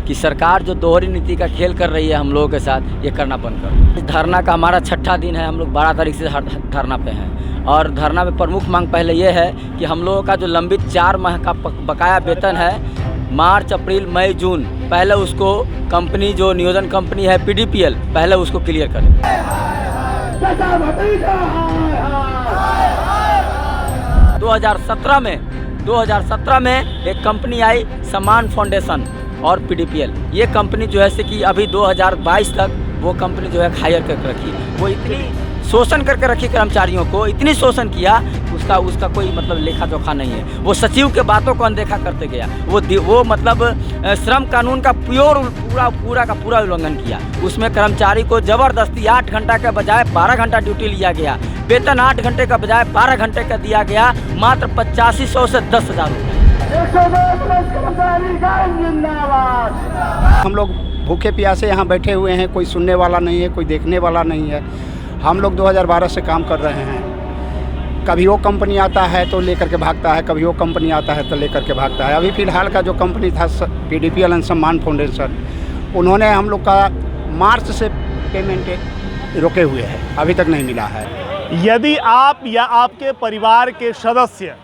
कि सरकार जो दोहरी नीति का खेल कर रही है हम लोगों के साथ, ये करना बंद करो। इस धरना का हमारा 6ठा दिन है, हम लोग 12 तारीख से धरना पे हैं और धरना में प्रमुख मांग पहले ये है कि हम लोगों का जो लंबित 4 माह का बकाया वेतन है, मार्च, अप्रैल, मई, जून, पहले उसको कंपनी जो नियोजन कंपनी है PDPL, पहले उसको क्लियर करें। 2017 में एक कंपनी आई सम्मान फाउंडेशन और PDPL, ये कंपनी जो है से कि अभी 2022 तक वो कंपनी जो है हायर करके रखी, वो इतनी शोषण करके रखी कर्मचारियों को, इतनी शोषण किया, उसका कोई मतलब लेखा जोखा नहीं है। वो सचिव के बातों को अनदेखा करते गया, वो मतलब श्रम कानून का पूरा का पूरा उल्लंघन किया। उसमें कर्मचारी को जबरदस्ती 8 घंटा के बजाय 12 घंटा ड्यूटी लिया गया, वेतन 8 घंटे का बजाय 12 घंटे का दिया गया, मात्र 8500 से 10,000 रुपये। हम लोग भूखे प्यासे यहाँ बैठे हुए हैं, कोई सुनने वाला नहीं है, कोई देखने वाला नहीं है। हम लोग 2012 से काम कर रहे हैं। कभी वो कंपनी आता है तो लेकर के भागता है, कभी वो कंपनी आता है तो लेकर के भागता है। अभी फ़िलहाल का जो कंपनी था PDPL एंड सम्मान फाउंडेशन, उन्होंने हम लोग का मार्च से पेमेंट रोके हुए हैं, अभी तक नहीं मिला है। यदि आप या आपके परिवार के सदस्य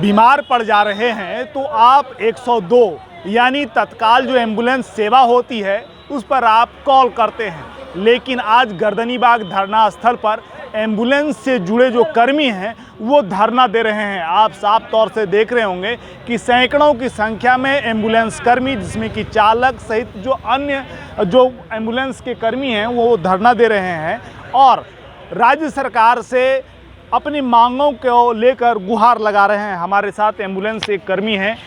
बीमार पड़ जा रहे हैं तो आप 102 यानी तत्काल जो एम्बुलेंस सेवा होती है उस पर आप कॉल करते हैं। लेकिन आज गर्दनीबाग धरना स्थल पर एम्बुलेंस से जुड़े जो कर्मी हैं वो धरना दे रहे हैं। आप साफ तौर से देख रहे होंगे कि सैकड़ों की संख्या में एम्बुलेंस कर्मी, जिसमें कि चालक सहित जो अन्य जो एम्बुलेंस के कर्मी हैं वो धरना दे रहे हैं और राज्य सरकार से अपनी मांगों को लेकर गुहार लगा रहे हैं। हमारे साथ एम्बुलेंस एक कर्मी हैं।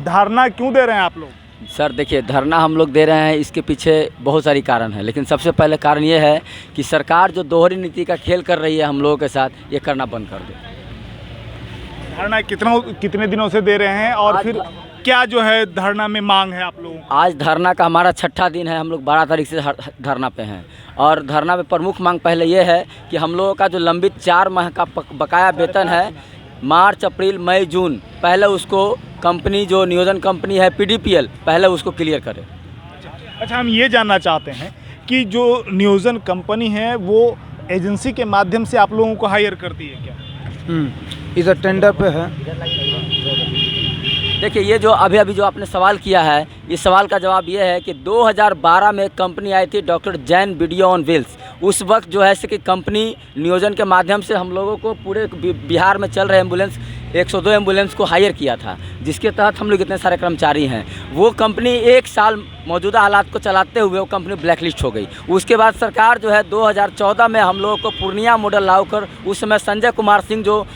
धरना क्यों दे रहे हैं आप लोग? सर देखिए, धरना हम लोग दे रहे हैं, इसके पीछे बहुत सारी कारण है, लेकिन सबसे पहले कारण ये है कि सरकार जो दोहरी नीति का खेल कर रही है हम लोगों के साथ, ये करना बंद कर दे। धरना कितने दिनों से दे रहे हैं और फिर क्या जो है धरना में मांग है आप लोगों? आज धरना का हमारा 6ठा दिन है, हम लोग 12 तारीख से धरना पे हैं और धरना में प्रमुख मांग पहले ये है कि हम लोगों का जो लंबित 4 माह का बकाया वेतन है, मार्च, अप्रैल, मई, जून, पहले उसको कंपनी जो नियोजन कंपनी है PDPL, पहले उसको क्लियर करें। अच्छा, हम ये जानना चाहते हैं कि जो नियोजन कंपनी है वो एजेंसी के माध्यम से आप लोगों को हायर करती है क्या? इधर टेंडर पे है। देखिए, ये जो अभी जो आपने सवाल किया है, इस सवाल का जवाब ये है कि 2012 में एक कंपनी आई थी doctor Jain video on wheels. उस वक्त जो है कि कंपनी नियोजन के माध्यम से हम लोगों को पूरे बिहार में चल रहे एम्बुलेंस 102 एम्बुलेंस को हायर किया था, जिसके तहत हम लोग इतने सारे कर्मचारी हैं। वो कंपनी 1 साल मौजूदा हालात को चलाते हुए वो कंपनी ब्लैकलिस्ट हो गई। उसके बाद सरकार जो है 2014 में हम लोगों को पूर्णिया मॉडल लागू कर, उस समय संजय कुमार सिंह जो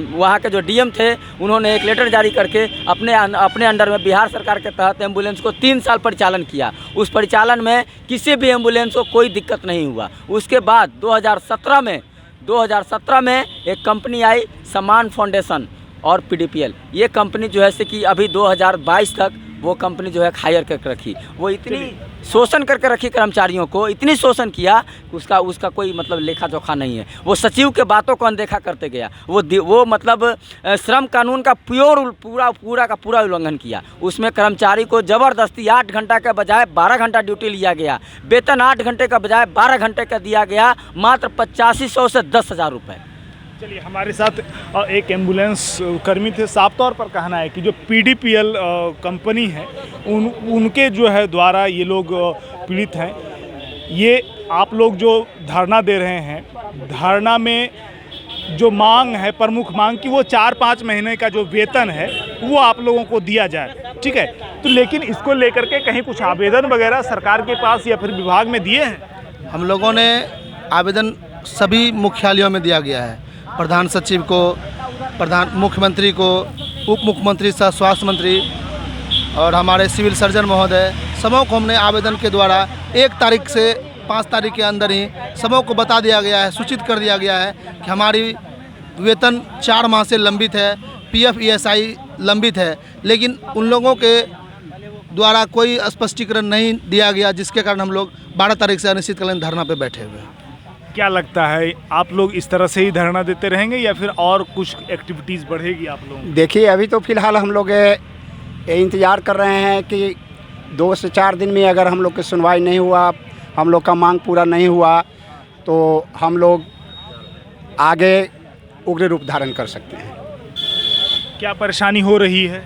वहाँ के जो DM थे, उन्होंने एक लेटर जारी करके अपने अंडर में बिहार सरकार के तहत एम्बुलेंस को 3 साल परिचालन किया। उस परिचालन में किसी भी एम्बुलेंस को कोई दिक्कत नहीं हुआ। उसके बाद 2017 में एक कंपनी आई सम्मान फाउंडेशन और PDPL, ये कंपनी जो है से कि अभी 2022 तक वो कंपनी जो है हायर करके रखी, वो इतनी शोषण करके रखी कर्मचारियों को, इतनी शोषण किया, उसका कोई मतलब लेखा जोखा नहीं है। वो सचिव के बातों को अनदेखा करते गया, वो मतलब श्रम कानून का पूरा का पूरा उल्लंघन किया। उसमें कर्मचारी को जबरदस्ती 8 घंटा के बजाय 12 घंटा ड्यूटी लिया गया, वेतन 8 घंटे का बजाय 12 घंटे का दिया गया, मात्र 8500 से 10,000 रुपये। चलिए, हमारे साथ एक एम्बुलेंस कर्मी थे। साफ तौर पर कहना है कि जो PDPL कंपनी है उनके जो है द्वारा ये लोग पीड़ित हैं। ये आप लोग जो धरना दे रहे हैं, धरना में जो मांग है, प्रमुख मांग कि वो 4-5 महीने का जो वेतन है वो आप लोगों को दिया जाए, ठीक है? तो लेकिन इसको लेकर के कहीं कुछ आवेदन वगैरह सरकार के पास या फिर विभाग में दिए हैं? हम लोगों ने आवेदन सभी मुख्यालयों में दिया गया है, प्रधान सचिव को, मुख्यमंत्री को, उप मुख्यमंत्री सह स्वास्थ्य मंत्री और हमारे सिविल सर्जन महोदय, सबों को हमने आवेदन के द्वारा 1 तारीख से 5 तारीख के अंदर ही सबों को बता दिया गया है, सूचित कर दिया गया है कि हमारी वेतन 4 माह से लंबित है, PF ESI लंबित है, लेकिन उन लोगों के द्वारा कोई स्पष्टीकरण नहीं दिया गया, जिसके कारण हम लोग 12 तारीख से अनिश्चितकालीन धरना पे बैठे हुए हैं। क्या लगता है आप लोग इस तरह से ही धरना देते रहेंगे या फिर और कुछ एक्टिविटीज़ बढ़ेगी आप लोगों की? देखिए अभी तो फ़िलहाल हम लोग इंतज़ार कर रहे हैं कि 2 से 4 दिन में अगर हम लोग की सुनवाई नहीं हुआ, हम लोग का मांग पूरा नहीं हुआ तो हम लोग आगे उग्र रूप धारण कर सकते हैं। क्या परेशानी हो रही है?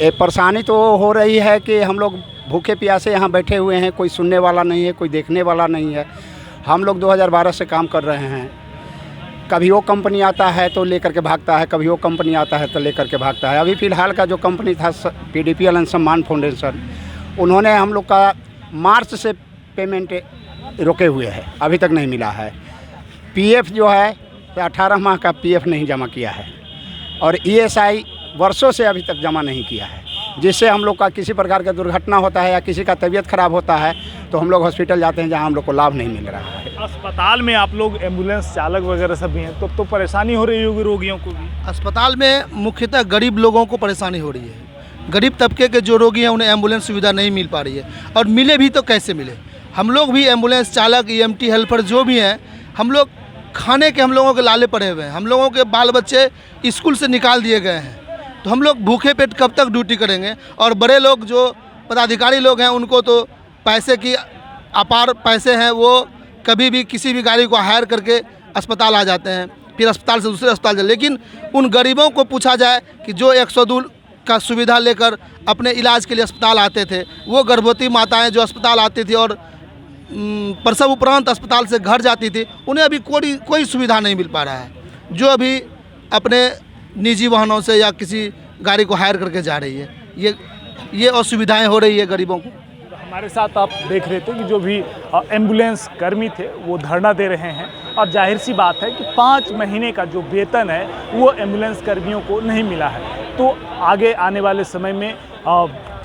ये परेशानी तो हो रही है कि हम लोग भूखे प्यासे यहाँ बैठे हुए हैं, कोई सुनने वाला नहीं है, कोई देखने वाला नहीं है। हम लोग 2012 से काम कर रहे हैं। कभी वो कंपनी आता है तो लेकर के भागता है, कभी वो कंपनी आता है तो लेकर के भागता है। अभी फ़िलहाल का जो कंपनी था PDPL सम्मान फाउंडेशन, उन्होंने हम लोग का मार्च से पेमेंट रोके हुए है, अभी तक नहीं मिला है। PF जो है 18 माह का PF नहीं जमा किया है और ESI वर्षों से अभी तक जमा नहीं किया है, जिससे हम लोग का किसी प्रकार का दुर्घटना होता है या किसी का तबीयत खराब होता है तो हम लोग हॉस्पिटल जाते हैं जहां हम लोग को लाभ नहीं मिल रहा है। अस्पताल में आप लोग एम्बुलेंस चालक वगैरह सब भी हैं तो परेशानी हो रही होगी रोगियों को भी? अस्पताल में मुख्यतः गरीब लोगों को परेशानी हो रही है। गरीब तबके के जो रोगी हैं उन्हें एम्बुलेंस सुविधा नहीं मिल पा रही है, और मिले भी तो कैसे मिले। हम लोग भी एम्बुलेंस चालक, EMT हेल्पर जो भी हैं, हम लोग खाने के हम लोगों के लाले पड़े हुए हैं। हम लोगों के बाल बच्चे स्कूल से निकाल दिए गए हैं, तो हम लोग भूखे पेट कब तक ड्यूटी करेंगे। और बड़े लोग जो पदाधिकारी लोग हैं उनको तो पैसे की अपार पैसे हैं, वो कभी भी किसी भी गाड़ी को हायर करके अस्पताल आ जाते हैं, फिर अस्पताल से दूसरे अस्पताल जाते। लेकिन उन गरीबों को पूछा जाए कि जो 102 का सुविधा लेकर अपने इलाज के लिए अस्पताल आते थे, वो गर्भवती माताएं जो अस्पताल आती थी और प्रसव उपरांत अस्पताल से घर जाती थी, उन्हें अभी कोई सुविधा नहीं मिल पा रहा है, जो अभी अपने निजी वाहनों से या किसी गाड़ी को हायर करके जा रही है। ये असुविधाएं हो रही है गरीबों को। हमारे साथ आप देख रहे थे कि जो भी एम्बुलेंस कर्मी थे वो धरना दे रहे हैं, और जाहिर सी बात है कि 5 महीने का जो वेतन है वो एम्बुलेंस कर्मियों को नहीं मिला है। तो आगे आने वाले समय में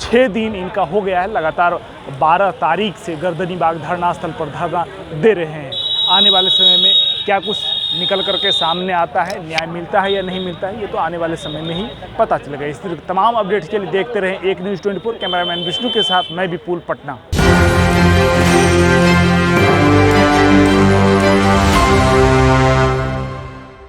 6 दिन इनका हो गया है, लगातार 12 तारीख से गर्दनीबाग धरना स्थल पर धरना दे रहे हैं। आने वाले समय में क्या कुछ निकल करके सामने आता है, न्याय मिलता है या नहीं मिलता है, ये तो आने वाले समय में ही पता चलेगा। इस तरह तमाम अपडेट्स के लिए देखते रहें एक न्यूज़ 24। कैमरामैन विष्णु के साथ मैं विपुल, पटना।